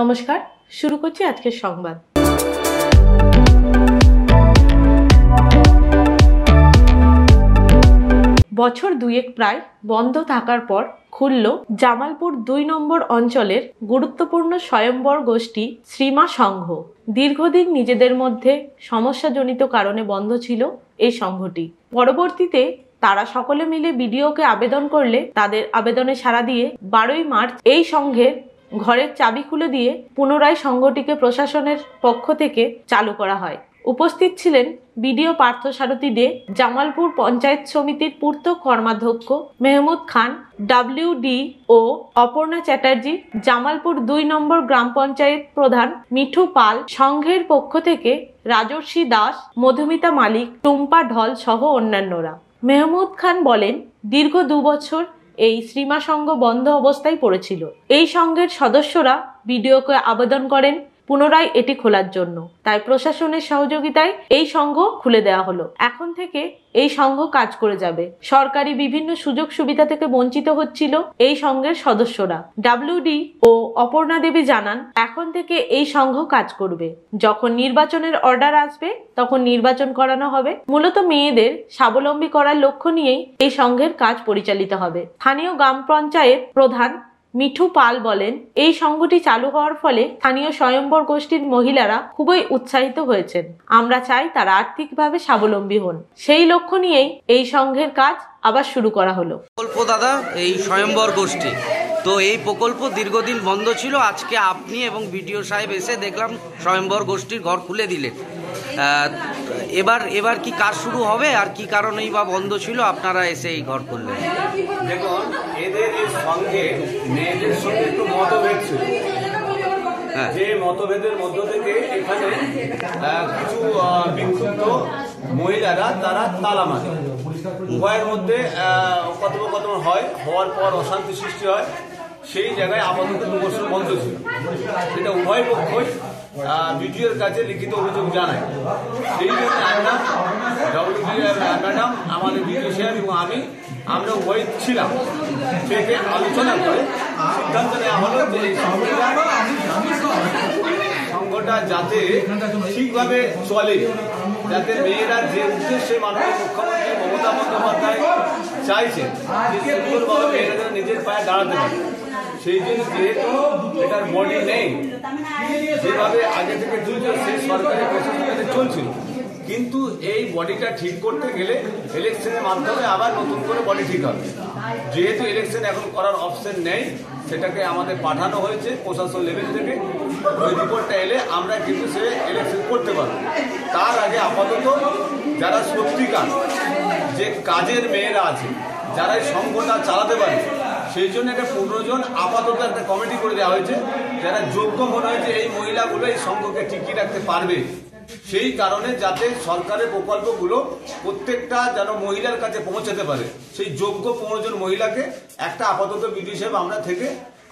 নমস্কার, শুরু করছি আজকের সংবাদ। বছর দুয়েক প্রায় বন্ধ থাকার পর খুলল জামালপুর ২ নম্বর অঞ্চলের গুরুত্বপূর্ণ স্বয়ম্বর গোষ্ঠী শ্রীমা সংঘ। দীর্ঘদিন নিজেদের মধ্যে সমস্যাজনিত কারণে বন্ধ ছিল এই সংঘটি। পরবর্তীতে তারা সকলে মিলে বিডিওকে আবেদন করলে তাদের আবেদনে সাড়া দিয়ে ১২ই মার্চ এই সংঘের ঘরের চাবি খুলে দিয়ে পুনরায় সংঘটিকে প্রশাসনের পক্ষ থেকে চালু করা হয়। উপস্থিত ছিলেন বিডিও পার্থসারথী দে, জামালপুর পঞ্চায়েত সমিতির পূর্ত কর্মাধ্যক্ষ মেহমুদ খান, WD ও অপর্ণা চ্যাটার্জি, জামালপুর ২ নম্বর গ্রাম পঞ্চায়েত প্রধান মিঠু পাল, সংঘের পক্ষ থেকে রাজর্ষি দাস, মধুমিতা মালিক, টুম্পা ঢল সহ অন্যান্যরা। মেহমুদ খান বলেন, দীর্ঘ ২ বছর এই শ্রীমা সংঘ বন্ধ অবস্থায় পড়েছিল। এই সংঘের সদস্যরা বিডিওকে আবেদন করেন পুনরায় এটি খোলার জন্য, তাই প্রশাসনের সহযোগিতায় এই সংঘ খুলে দেওয়া হলো। এখন থেকে এই সংঘ কাজ করে যাবে। সরকারি বিভিন্ন সুযোগ সুবিধা থেকে বঞ্চিত হচ্ছিল এই সংঘের সদস্যরা। WD ও অপর্ণা দেবী জানান, এখন থেকে এই সংঘ কাজ করবে। যখন নির্বাচনের অর্ডার আসবে তখন নির্বাচন করানো হবে। মূলত মেয়েদের স্বাবলম্বী করার লক্ষ্য নিয়েই এই সংঘের কাজ পরিচালিত হবে। স্থানীয় গ্রাম পঞ্চায়েত প্রধান মিঠু পাল বলেন, এই সংঘটি চালু হওয়ার ফলে স্থানীয় স্বয়ম্বর গোষ্ঠীর মহিলারা খুবই উৎসাহিত হয়েছেন। আমরা চাই তারা আর্থিকভাবে স্বাবলম্বী হন। সেই লক্ষ্য নিয়েই এই সংঘের কাজ আবার শুরু করা হলো। প্রকল্প দাদা, এই স্বয়ম্বর গোষ্ঠী তো এই প্রকল্প দীর্ঘদিন বন্ধ ছিল। আজকে আপনি এবং বিডিও সাহেব এসে দেখলাম স্বয়ম্বর গোষ্ঠীর ঘর খুলে দিলেন। এবার কি কাজ শুরু হবে, আর কি কারণেই বা বন্ধ ছিল আপনারা এসে এই ঘর করলেন? দেখুন, এদের এই সঙ্গে মেয়েদের সঙ্গে একটু মতভেদ ছিল। যে মতভেদের মধ্য থেকে এখানে কিছু বিক্ষুব্ধ মহিলারা তারা তালা মারে। উভয়ের মধ্যে কথোপকথন হয়, হওয়ার পর অশান্তি সৃষ্টি হয়। সেই জায়গায় আপাতত ২ বছর বন্ধ ছিল। এটা উভয় পক্ষই বিডিওর কাছে লিখিত অভিযোগ জানায়। সেই জন্য আমরা ম্যাডাম, আমাদের বিডিও সাহেব এবং আমরা উভয় ছিলাম, থেকে আলোচনা করে সিদ্ধান্ত নেওয়া হলো যে সংঘটা যাতে ঠিকভাবে চলে, যাতে মেয়েরা যে উদ্দেশ্যে মাননীয় মুখ্যমন্ত্রী মমতা বন্দ্যোপাধ্যায় চাইছেন যে সুন্দরভাবে মেয়েরা নিজের পায়ে দাঁড়াতে পারে, সেই জন্য যেহেতু এটার বডি নেই, যেভাবে আগে থেকে সেই সরকারি প্রশাসনে চলছিল, কিন্তু এই বডিটা ঠিক করতে গেলে ইলেকশনের মাধ্যমে আবার নতুন করে বডি ঠিক হবে। যেহেতু ইলেকশন এখন করার অপশন নেই, সেটাকে আমাদের পাঠানো হয়েছে প্রশাসন লেভেল থেকে। ওই রিপোর্টটা এলে আমরা কিন্তু সে ইলেকশন করতে পারবো। তার আগে আপাতত যারা সত্যিকার যে কাজের মেয়েরা আছে, যারা এই সংঘটা চালাতে পারে, সেই জন্য একটা ১৫ জন আপাতত একটা কমিটি করে দেওয়া হয়েছে, যারা যোগ্য মনে হয়েছে এই মহিলাগুলো এই সংঘকে টিকিয়ে রাখতে পারবে। সেই কারণে যাতে সরকারের প্রকল্পগুলো প্রত্যেকটা যেন মহিলার কাছে পৌঁছাতে পারে, সেই যোগ্য ১৫ জন মহিলাকে একটা আপাতত বিধি হিসেবে আমরা থেকে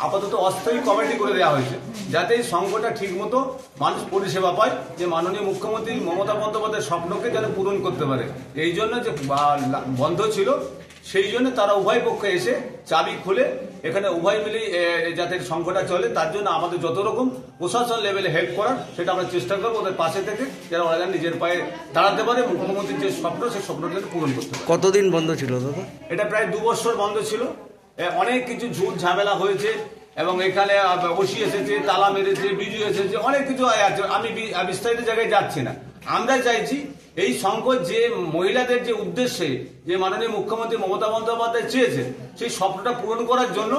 আপাতত অস্থায়ী কমিটি করে দেওয়া হয়েছে, যাতে এই সংঘটা ঠিক মতো মানুষ পরিষেবা পায়, যে মাননীয় মুখ্যমন্ত্রী মমতা বন্দ্যোপাধ্যায়ের স্বপ্নকে যেন পূরণ করতে পারে। এই জন্য যে বন্ধ ছিল, সেই জন্য তারা উভয় পক্ষে এসে চাবি খুলে এখানে উভয় মিলে যাতে সংঘটা চলে, তার জন্য আমাদের যত রকম প্রশাসন লেভেলে হেল্প করার সেটা আমরা চেষ্টা করবো, ওদের পাশে থেকে যারা ওরা যেন নিজের পায়ে দাঁড়াতে পারে, মুখ্যমন্ত্রীর যে স্বপ্ন সেই স্বপ্নটা পূরণ করতে পারে। কতদিন বন্ধ ছিল দাদা? এটা প্রায় ২ বছর বন্ধ ছিল। অনেক কিছু ঝুট ঝামেলা হয়েছে এবং এখানে ওসি এসেছে, তালা মেরেছে, বিডিও এসেছে, অনেক কিছু আছে। আমি বিস্তারিত জায়গায় যাচ্ছি না। আমরা চাইছি এই সংঘ যে মহিলাদের যে উদ্দেশ্যে যে মাননীয় মুখ্যমন্ত্রী মমতা বন্দ্যোপাধ্যায় চেয়েছে, সেই স্বপ্নটা পূরণ করার জন্য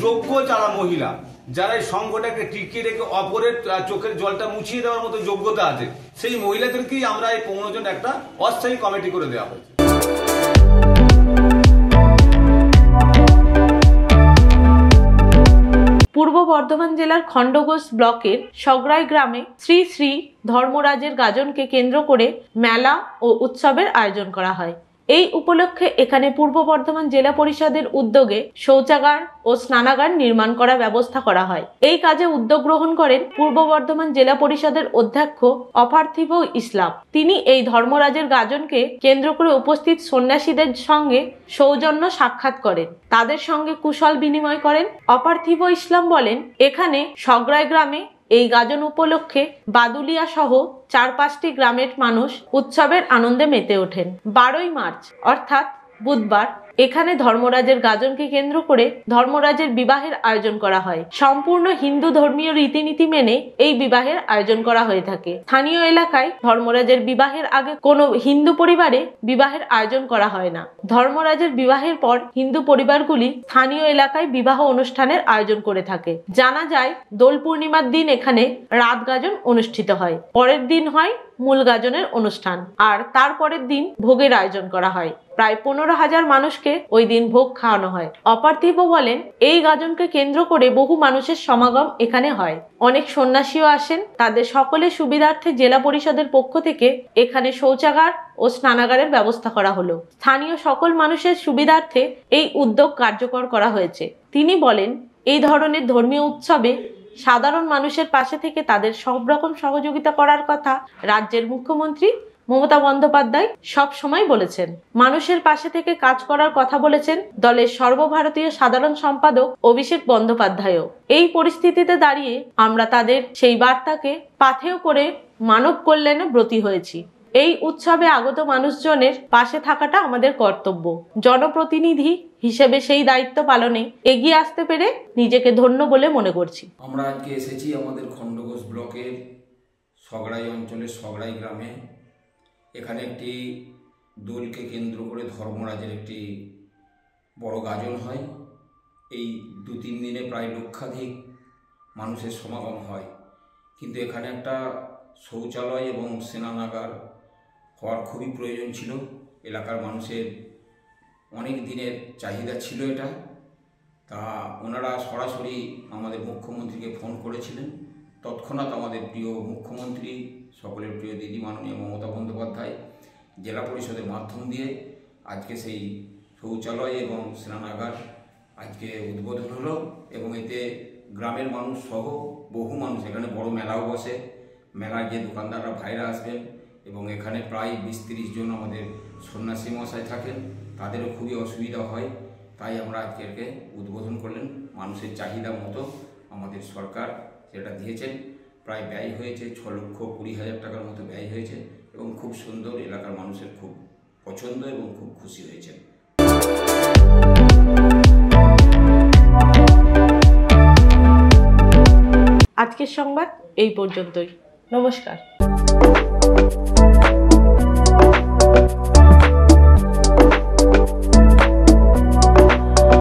যোগ্য যারা মহিলা, যারা এই সংঘটাকে টিকিয়ে রেখে অপরের চোখের জলটা মুছিয়ে দেওয়ার মতো যোগ্যতা আছে, সেই মহিলাদেরকেই আমরা এই ১৫ জন একটা অস্থায়ী কমিটি করে দেওয়া হয়েছে। পূর্ব বর্ধমান জেলার খণ্ডঘোষ ব্লকের সগড়াই গ্রামে শ্রী শ্রী ধর্মরাজের গাজনকে কেন্দ্র করে মেলা ও উৎসবের আয়োজন করা হয়। এই উপলক্ষে এখানে পূর্ব বর্ধমান জেলা পরিষদের উদ্যোগে শৌচাগার ও স্নানাগার নির্মাণ করার ব্যবস্থা করা হয়। এই কাজে উদ্যোগ গ্রহণ করেন পূর্ব বর্ধমান জেলা পরিষদের অধ্যক্ষ অপার্থিব ইসলাম। তিনি এই ধর্মরাজের গাজনকে কেন্দ্র করে উপস্থিত সন্ন্যাসীদের সঙ্গে সৌজন্য সাক্ষাৎ করেন, তাদের সঙ্গে কুশল বিনিময় করেন। অপার্থিব ইসলাম বলেন, এখানে সগড়াই গ্রামে এই গাজন উপলক্ষে বাদুলিয়া সহ 4-5টি গ্রামের মানুষ উৎসবের আনন্দে মেতে ওঠেন। 12ই মার্চ অর্থাৎ বুধবার এখানে ধর্মরাজের গাজনকে কেন্দ্র করে ধর্মরাজের বিবাহের আয়োজন করা হয়। সম্পূর্ণ হিন্দু ধর্মীয় রীতিনীতি মেনে এই বিবাহের আয়োজন করা হয়ে থাকে। স্থানীয় এলাকায় ধর্মরাজের বিবাহের আগে কোনো হিন্দু পরিবারে বিবাহের আয়োজন করা হয় না। ধর্মরাজের বিবাহের পর হিন্দু পরিবারগুলি স্থানীয় এলাকায় বিবাহ অনুষ্ঠানের আয়োজন করে থাকে। জানা যায় দোল পূর্ণিমার দিন এখানে রাত গাজন অনুষ্ঠিত হয়, পরের দিন হয় মূল গাজনের অনুষ্ঠান, আর তারপরের দিন ভোগের আয়োজন করা হয়। প্রায় 15,000 মানুষকে ওই দিন ভোগ খাওয়ানো হয়। অপার্থিব বলেন, এই গাজনকে কেন্দ্র করে বহু মানুষের সমাগম এখানে হয়। অনেক সন্ন্যাসীও আসেন। তাদের সকলের সুবিধার্থে জেলা পরিষদের পক্ষ থেকে এখানে শৌচাগার ও স্নানাগারের ব্যবস্থা করা হলো। স্থানীয় সকল মানুষের সুবিধার্থে এই উদ্যোগ কার্যকর করা হয়েছে। তিনি বলেন, এই ধরনের ধর্মীয় উৎসবে সাধারণ মানুষের পাশে থেকে তাদের সব রকম সহযোগিতা করার কথা রাজ্যের মুখ্যমন্ত্রী মমতা বন্দ্যোপাধ্যায় সব সময় বলেছেন। মানুষের পাশে থেকে কাজ করার কথা বলেছেন দলের সর্বভারতীয় সাধারণ সম্পাদক অভিষেক বন্দ্যোপাধ্যায়ও। এই পরিস্থিতিতে দাঁড়িয়ে আমরা তাদের সেই বার্তাকে পাথেয় করে মানব কল্যাণে ব্রতী হয়েছি। এই উৎসবে আগত মানুষজনের পাশে থাকাটা আমাদের কর্তব্য। জনপ্রতিনিধি হিসেবে সেই দায়িত্ব পালনে এগিয়ে আসতে পেরে নিজেকে ধন্য বলে মনে করছি। আমরা আজকে এসেছি আমাদের খণ্ডঘোষ ব্লকের সগড়াই অঞ্চলের সগড়াই গ্রামে। এখানে একটি দোলকে কেন্দ্র করে ধর্মরাজের একটি বড় গাজন হয়। এই 2-3 দিনে প্রায় লক্ষাধিক মানুষের সমাগম হয়। কিন্তু এখানে একটা শৌচালয় এবং স্নানাগার হওয়ার খুবই প্রয়োজন ছিল। এলাকার মানুষের অনেক দিনের চাহিদা ছিল এটা। তা ওনারা সরাসরি আমাদের মুখ্যমন্ত্রীকে ফোন করেছিলেন। তৎক্ষণাৎ আমাদের প্রিয় মুখ্যমন্ত্রী, সকলের প্রিয় দিদি মাননীয় মমতা বন্দ্যোপাধ্যায় জেলা পরিষদের মাধ্যম দিয়ে আজকে সেই শৌচালয় এবং স্নানাগার আজকে উদ্বোধন হলো। এবং এতে গ্রামের মানুষ সহ বহু মানুষ, এখানে বড় মেলাও বসে। মেলায় যে দোকানদাররা ভাইরা আসবেন এবং এখানে প্রায় 20-30 জন আমাদের সন্ন্যাসী মশাই থাকেন, তাদেরও খুবই অসুবিধা হয়। তাই আমরা আজকে একে উদ্বোধন করলেন। মানুষের চাহিদা মতো আমাদের সরকার যেটা দিয়েছেন, প্রায় ব্যয় হয়েছে 6,20,000 টাকার মতো ব্যয় হয়েছে এবং খুব সুন্দর, এলাকার মানুষের খুব পছন্দ এবং খুব খুশি হয়েছে। আজকের সংবাদ এই পর্যন্তই। নমস্কার।